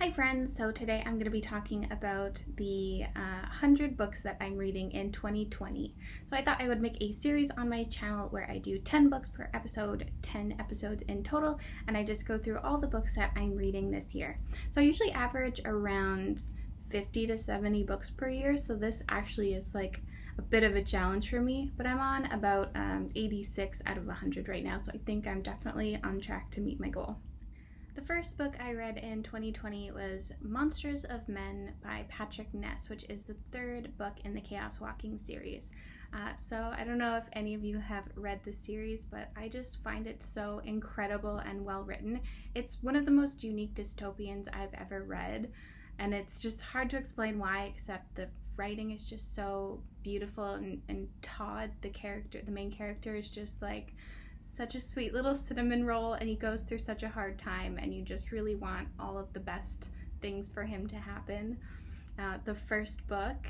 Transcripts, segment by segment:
Hi friends, so today I'm going to be talking about the 100 books that I'm reading in 2020. So I thought I would make a series on my channel where I do 10 books per episode, 10 episodes in total, and I just go through all the books that I'm reading this year. So I usually average around 50 to 70 books per year, so this actually is like a bit of a challenge for me, but I'm on about 86 out of 100 right now, so I think I'm definitely on track to meet my goal. The first book I read in 2020 was Monsters of Men by Patrick Ness, which is the third book in the Chaos Walking series. So I don't know if any of you have read this series, but I just find it so incredible and well written. It's one of the most unique dystopians I've ever read, and it's just hard to explain why, except the writing is just so beautiful, and Todd, the main character, is just like such a sweet little cinnamon roll, and he goes through such a hard time, and you just really want all of the best things for him to happen. The first book,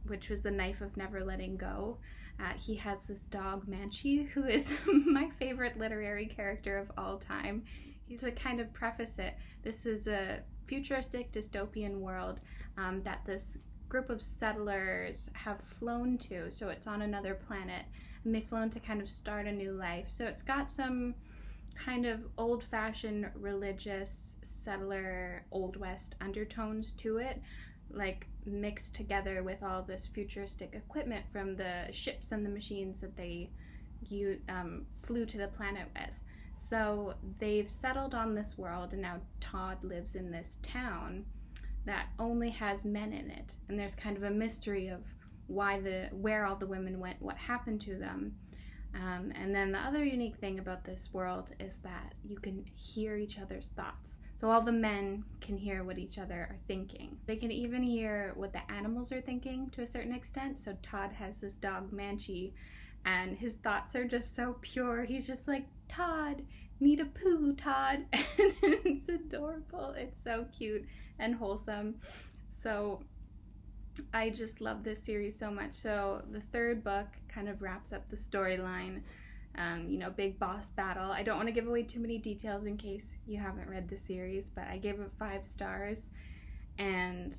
which was The Knife of Never Letting Go, he has this dog, Manchi, who is my favorite literary character of all time. He's to kind of preface it, this is a futuristic dystopian world that this group of settlers have flown to, so it's on another planet, and they've flown to kind of start a new life. So it's got some kind of old-fashioned religious settler Old West undertones to it, like mixed together with all this futuristic equipment from the ships and the machines that they flew to the planet with. So they've settled on this world, and now Todd lives in this town that only has men in it, and there's kind of a mystery of where all the women went, what happened to them. And then the other unique thing about this world is that you can hear each other's thoughts. So all the men can hear what each other are thinking. They can even hear what the animals are thinking to a certain extent. So Todd has this dog, Manchi, and his thoughts are just so pure. He's just like, Todd, need a poo, Todd. And it's adorable. It's so cute and wholesome. So I just love this series so much. So the third book kind of wraps up the storyline, big boss battle. I don't want to give away too many details in case you haven't read the series, but I gave it 5 stars, and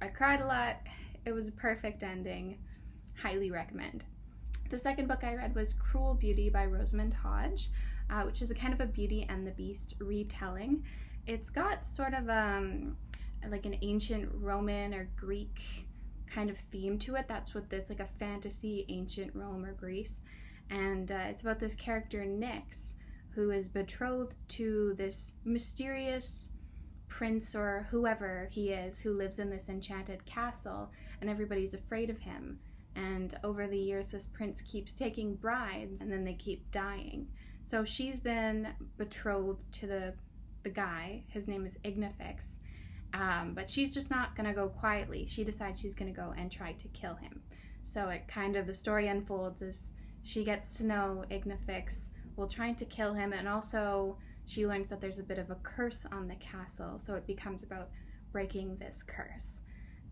I cried a lot. It was a perfect ending. Highly recommend. The second book I read was Cruel Beauty by Rosamund Hodge, which is a kind of a Beauty and the Beast retelling. It's got sort of like an ancient Roman or Greek kind of theme to it. That's what it's like, a fantasy ancient Rome or Greece. And it's about this character Ness, who is betrothed to this mysterious prince or whoever he is, who lives in this enchanted castle, and everybody's afraid of him. And over the years, this prince keeps taking brides, and then they keep dying. So she's been betrothed to the guy. His name is Ignifix. But she's just not gonna go quietly. She decides she's gonna go and try to kill him. So the story unfolds as she gets to know Ignifix while trying to kill him, and also she learns that there's a bit of a curse on the castle, so it becomes about breaking this curse.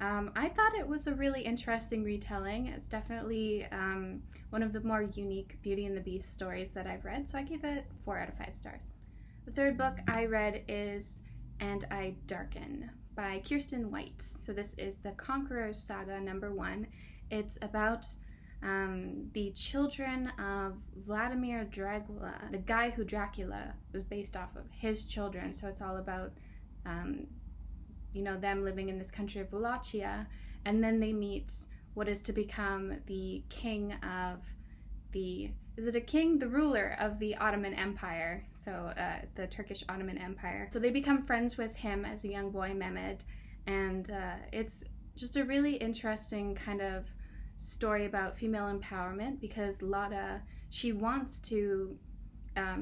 I thought it was a really interesting retelling. It's definitely one of the more unique Beauty and the Beast stories that I've read, so I gave it 4 out of 5 stars. The third book I read is And I Darken by Kiersten White. So this is the Conqueror saga #1. It's about the children of Vladimir Dracula, the guy who Dracula was based off of, his children. So it's all about them living in this country of Wallachia, and then they meet what is to become the king of the ruler of the Ottoman Empire, so the Turkish Ottoman Empire. So they become friends with him as a young boy, Mehmed, and it's just a really interesting kind of story about female empowerment, because Lada, she wants to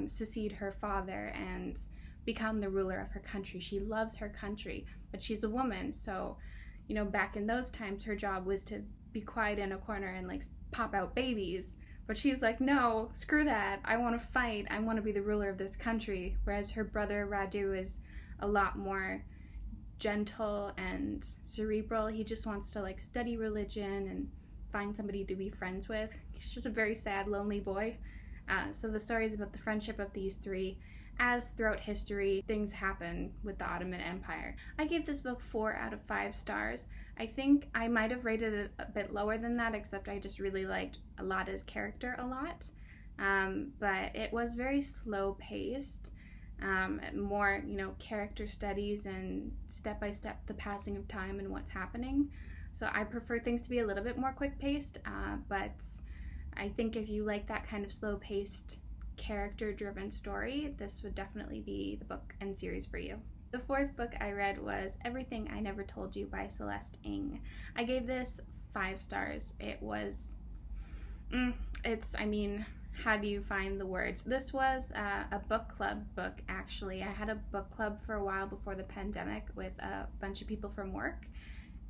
succeed her father and become the ruler of her country. She loves her country, but she's a woman, so back in those times her job was to be quiet in a corner and like pop out babies. But she's like, no, screw that. I want to fight. I want to be the ruler of this country. Whereas her brother Radu is a lot more gentle and cerebral. He just wants to like study religion and find somebody to be friends with. He's just a very sad, lonely boy. So the story is about the friendship of these three, as throughout history things happen with the Ottoman Empire. I gave this book 4 out of 5 stars. I think I might have rated it a bit lower than that, except I just really liked Alada's character a lot. But it was very slow paced, more, character studies and step by step the passing of time and what's happening. So I prefer things to be a little bit more quick paced, but I think if you like that kind of slow paced, character driven story, this would definitely be the book and series for you. The 4th book I read was Everything I Never Told You by Celeste Ng. I gave this 5 stars. It was, how do you find the words? This was a book club book, actually. I had a book club for a while before the pandemic with a bunch of people from work,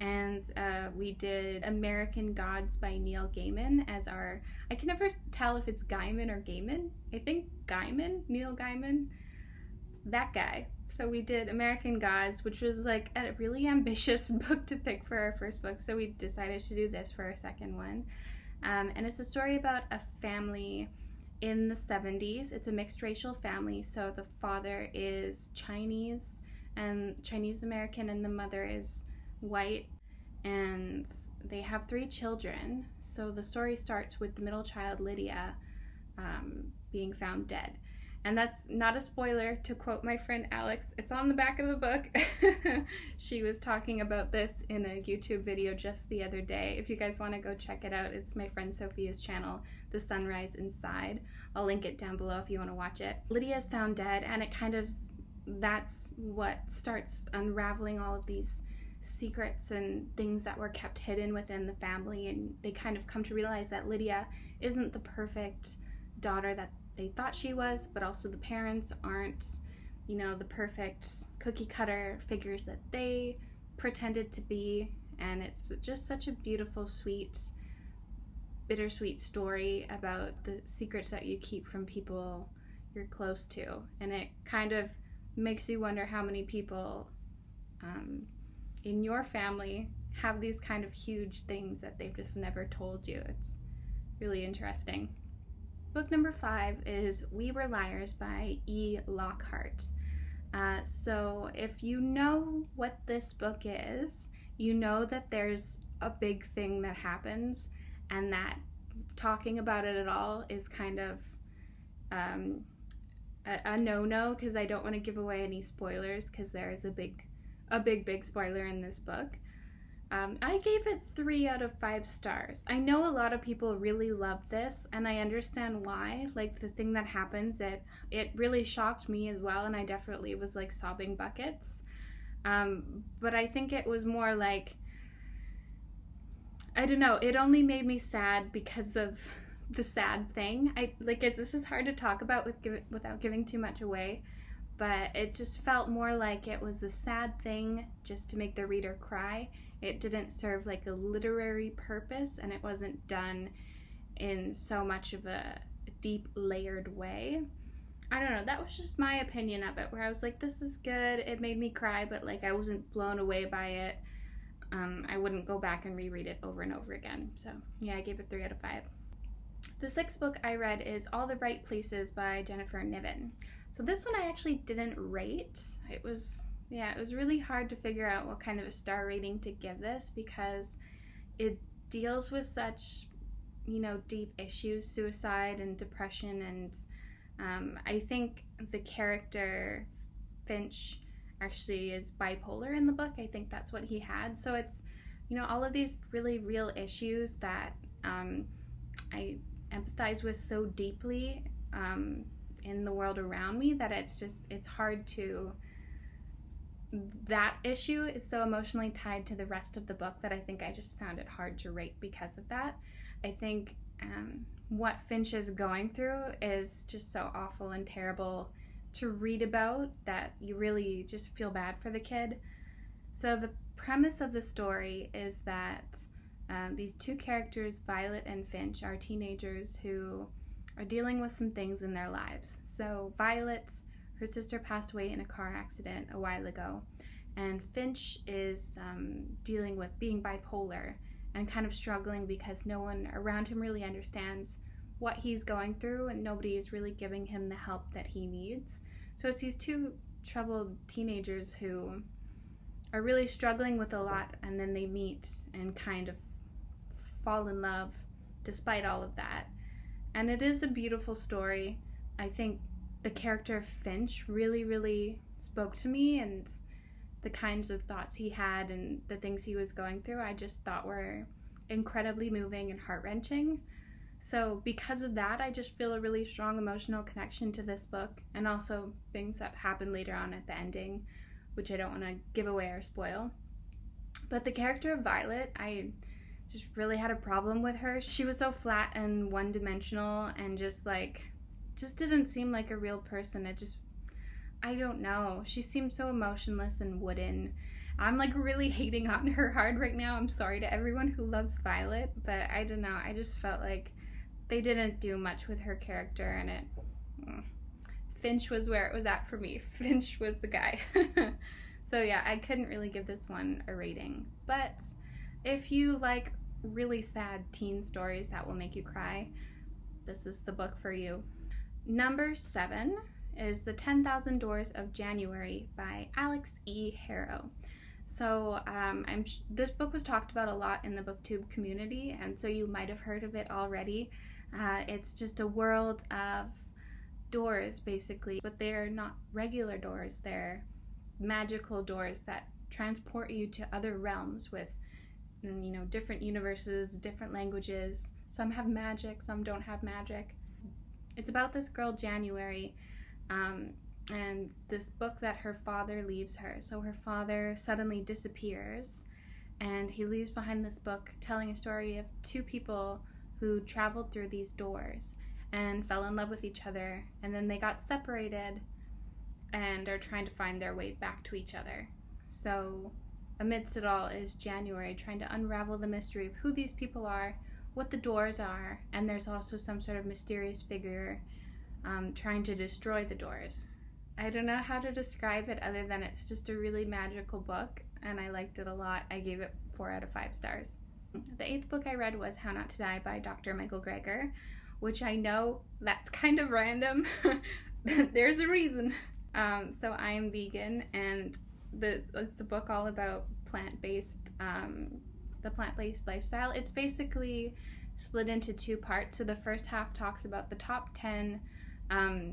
and we did American Gods by Neil Gaiman as our, I can never tell if it's Gaiman or Gaiman. I think Gaiman, Neil Gaiman, that guy. So we did American Gods, which was like a really ambitious book to pick for our first book, so we decided to do this for our second one. And it's a story about a family in the 70s. It's a mixed racial family, so the father is Chinese and Chinese American, and the mother is white, and they have 3 children. So the story starts with the middle child, Lydia, being found dead. And that's not a spoiler, to quote my friend Alix. It's on the back of the book. She was talking about this in a YouTube video just the other day. If you guys want to go check it out, it's my friend Sophia's channel, The Sunrise Inside. I'll link it down below if you want to watch it. Lydia is found dead, and that's what starts unraveling all of these secrets and things that were kept hidden within the family, and they kind of come to realize that Lydia isn't the perfect daughter that they thought she was, but also the parents aren't, the perfect cookie cutter figures that they pretended to be. And it's just such a beautiful, sweet, bittersweet story about the secrets that you keep from people you're close to. And it kind of makes you wonder how many people in your family have these kind of huge things that they've just never told you. It's really interesting. Book number 5 is We Were Liars by E. Lockhart. So if you know what this book is, you know that there's a big thing that happens, and that talking about it at all is kind of a no-no, because I don't want to give away any spoilers, because there is a big spoiler in this book. I gave it 3 out of 5 stars. I know a lot of people really love this, and I understand why. Like, the thing that happens, it really shocked me as well, and I definitely was like sobbing buckets. But I think it was more like, I don't know, it only made me sad because of the sad thing. This is hard to talk about without giving too much away, but it just felt more like it was a sad thing just to make the reader cry. It didn't serve like a literary purpose, and it wasn't done in so much of a deep, layered way. I don't know, that was just my opinion of it, where I was like, this is good, it made me cry, but like I wasn't blown away by it. I wouldn't go back and reread it over and over again. So yeah, I gave it 3 out of 5. The 6th book I read is All the Right Places by Jennifer Niven. So this one I actually didn't rate. It was really hard to figure out what kind of a star rating to give this, because it deals with such, deep issues, suicide and depression, and I think the character Finch actually is bipolar in the book. I think that's what he had. So it's, all of these really real issues that I empathize with so deeply in the world around me, that it's hard to, that issue is so emotionally tied to the rest of the book that I think I just found it hard to rate because of that. I think what Finch is going through is just so awful and terrible to read about that you really just feel bad for the kid. So the premise of the story is that these 2 characters, Violet and Finch, are teenagers who are dealing with some things in their lives. So her sister passed away in a car accident a while ago, and Finch is dealing with being bipolar and kind of struggling because no one around him really understands what he's going through, and nobody is really giving him the help that he needs. So it's these two troubled teenagers who are really struggling with a lot, and then they meet and kind of fall in love despite all of that. And it is a beautiful story. I think the character of Finch really, really spoke to me, and the kinds of thoughts he had and the things he was going through, I just thought were incredibly moving and heart-wrenching. So because of that, I just feel a really strong emotional connection to this book, and also things that happen later on at the ending, which I don't want to give away or spoil. But the character of Violet, I just really had a problem with her. She was so flat and one-dimensional, and just didn't seem like a real person. I don't know. She seemed so emotionless and wooden. I'm really hating on her hard right now. I'm sorry to everyone who loves Violet, but I don't know. I just felt like they didn't do much with her character, and Finch was where it was at for me. Finch was the guy. So yeah, I couldn't really give this one a rating. But if you like really sad teen stories that will make you cry, this is the book for you. Number 7 is The 10,000 Doors of January by Alix E. Harrow. So this book was talked about a lot in the booktube community, and so you might have heard of it already. It's just a world of doors, basically, but they're not regular doors. They're magical doors that transport you to other realms with, different universes, different languages. Some have magic, some don't have magic. It's about this girl, January, and this book that her father leaves her. So her father suddenly disappears, and he leaves behind this book telling a story of two people who traveled through these doors and fell in love with each other, and then they got separated and are trying to find their way back to each other. So amidst it all is January trying to unravel the mystery of who these people are, what the doors are, and there's also some sort of mysterious figure trying to destroy the doors. I don't know how to describe it other than it's just a really magical book, and I liked it a lot. I gave it 4 out of 5 stars. The 8th book I read was How Not to Die by Dr. Michael Greger, which I know that's kind of random. There's a reason. So I am vegan, and it's a book all about the plant-based lifestyle. It's basically split into 2 parts. So the first half talks about the top 10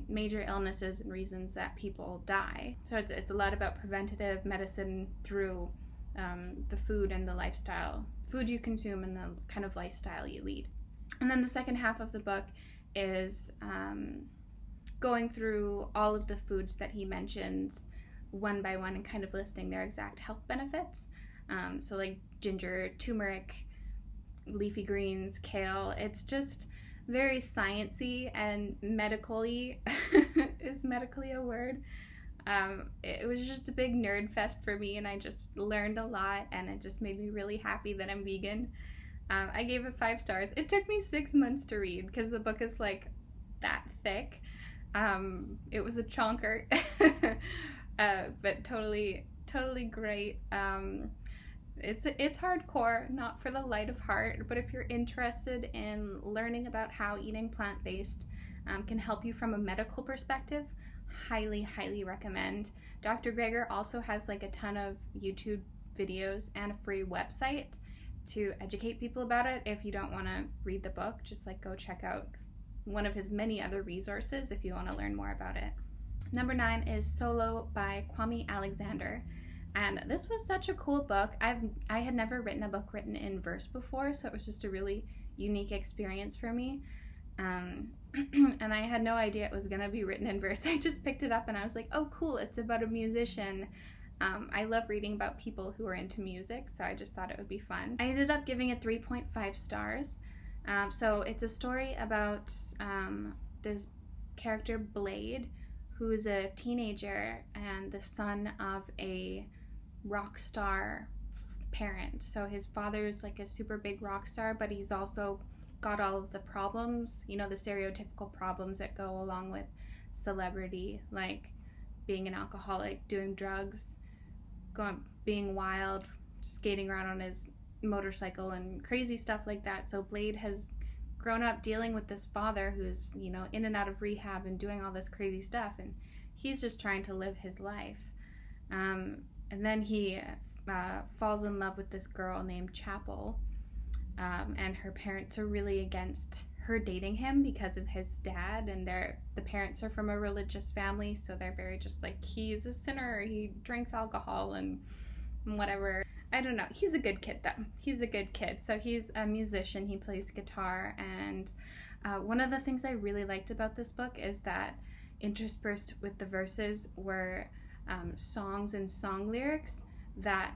major illnesses and reasons that people die. So it's a lot about preventative medicine through the food and the lifestyle, food you consume and the kind of lifestyle you lead. And then the second half of the book is going through all of the foods that he mentions one by one and kind of listing their exact health benefits. So like ginger, turmeric, leafy greens, kale. It's just very sciencey and medically. Is medically a word? It was just a big nerd fest for me, and I just learned a lot, and it just made me really happy that I'm vegan. I gave it 5 stars. It took me 6 months to read because the book is that thick. It was a chonker, but totally great. It's hardcore, not for the light of heart, but if you're interested in learning about how eating plant-based can help you from a medical perspective, highly recommend. Dr. Greger also has a ton of YouTube videos and a free website to educate people about it. If you don't want to read the book, just go check out one of his many other resources if you want to learn more about it. Number 9 is Solo by Kwame Alexandra. And this was such a cool book. I had never written a book written in verse before, so it was just a really unique experience for me. And I had no idea it was going to be written in verse. I just picked it up and I was like, oh cool, it's about a musician. I love reading about people who are into music, so I just thought it would be fun. I ended up giving it 3.5 stars. So it's a story about this character, Blade, who is a teenager and the son of a rock star parent. So his father's a super big rock star, but he's also got all of the problems, the stereotypical problems that go along with celebrity, like being an alcoholic, doing drugs, being wild, skating around on his motorcycle and crazy stuff like that. So Blade has grown up dealing with this father who's, in and out of rehab and doing all this crazy stuff, and he's just trying to live his life. And then he falls in love with this girl named Chapel, and her parents are really against her dating him because of his dad, and the parents are from a religious family, so they're very just like, he's a sinner, he drinks alcohol and whatever. I don't know. He's a good kid though. He's a good kid. So he's a musician, he plays guitar, and one of the things I really liked about this book is that interspersed with the verses were songs and song lyrics that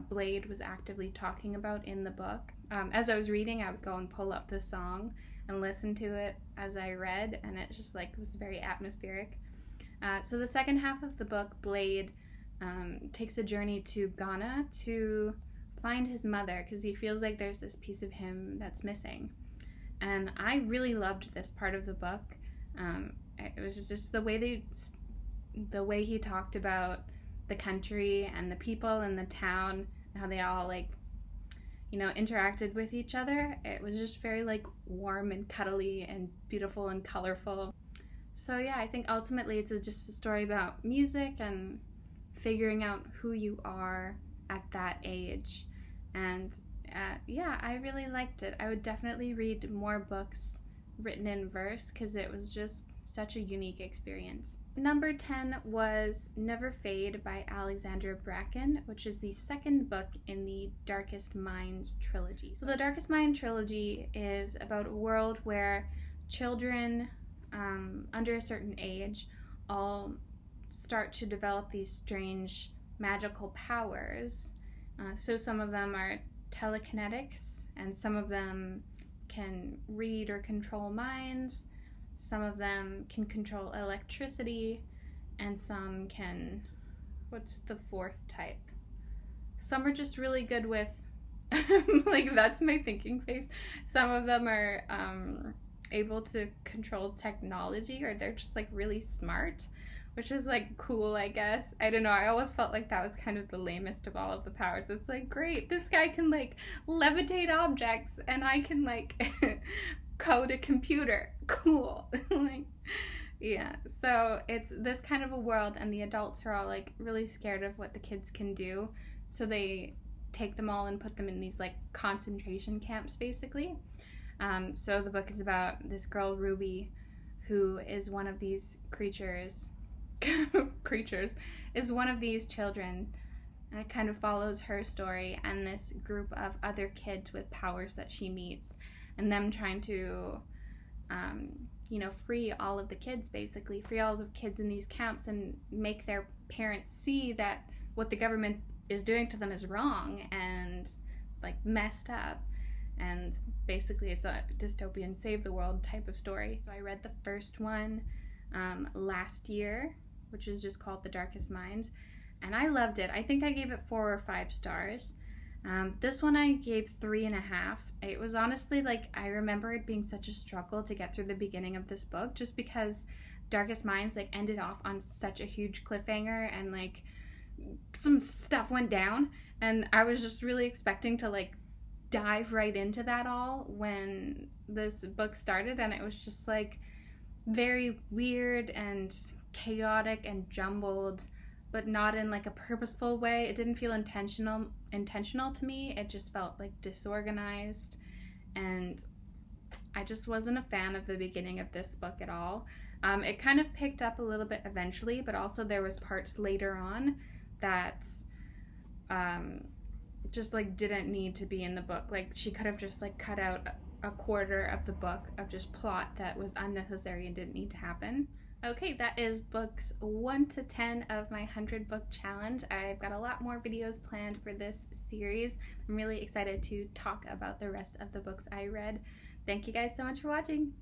Blade was actively talking about in the book. As I was reading, I would go and pull up the song and listen to it as I read, and it just like was very atmospheric. So the second half of the book, Blade takes a journey to Ghana to find his mother, because he feels like there's this piece of him that's missing. And I really loved this part of the book. It was just the way he talked about the country and the people and the town, and how they all like, you know, interacted with each other. It was just very like warm and cuddly and beautiful and colorful. So yeah, I think ultimately it's just a story about music and figuring out who you are at that age. And yeah, I really liked it. I would definitely read more books written in verse, because it was just such a unique experience. Number 10 was Never Fade by Alexandra Bracken, which is the second book in the Darkest Minds trilogy. So the Darkest Mind trilogy is about a world where children under a certain age all start to develop these strange magical powers. So some of them are telekinetics, and some of them can read or control minds. Some of them can control electricity, and some can, what's the fourth type? Some are just really good with, like, that's my thinking face. Some of them are able to control technology, or they're just like really smart, which is like cool, I guess. I don't know, I always felt like that was kind of the lamest of all of the powers. It's like, great, this guy can like levitate objects, and I can like code a computer. Cool. Like, yeah, so it's this kind of a world, and the adults are all like really scared of what the kids can do, so they take them all and put them in these like concentration camps basically. So the book is about this girl Ruby, who is one of these creatures is one of these children, and it kind of follows her story and this group of other kids with powers that she meets, and them trying to free all of the kids, basically free all the kids in these camps and make their parents see that what the government is doing to them is wrong and like messed up. And basically it's a dystopian save the world type of story. So I read the first one last year, which is just called The Darkest Minds, and I loved it. I think I gave it 4 or 5 stars. This one I gave 3.5. It was honestly like, I remember it being such a struggle to get through the beginning of this book, just because Darkest Minds like ended off on such a huge cliffhanger, and like some stuff went down, and I was just really expecting to like dive right into that all when this book started, and it was just like very weird and chaotic and jumbled, but not in like a purposeful way. It didn't feel intentional to me. It just felt like disorganized, and I just wasn't a fan of the beginning of this book at all. It kind of picked up a little bit eventually, but also there was parts later on that just like didn't need to be in the book. Like she could have just like cut out a quarter of the book of just plot that was unnecessary and didn't need to happen. Okay, that is books 1 to 10 of my 100 book challenge. I've got a lot more videos planned for this series. I'm really excited to talk about the rest of the books I read. Thank you guys so much for watching.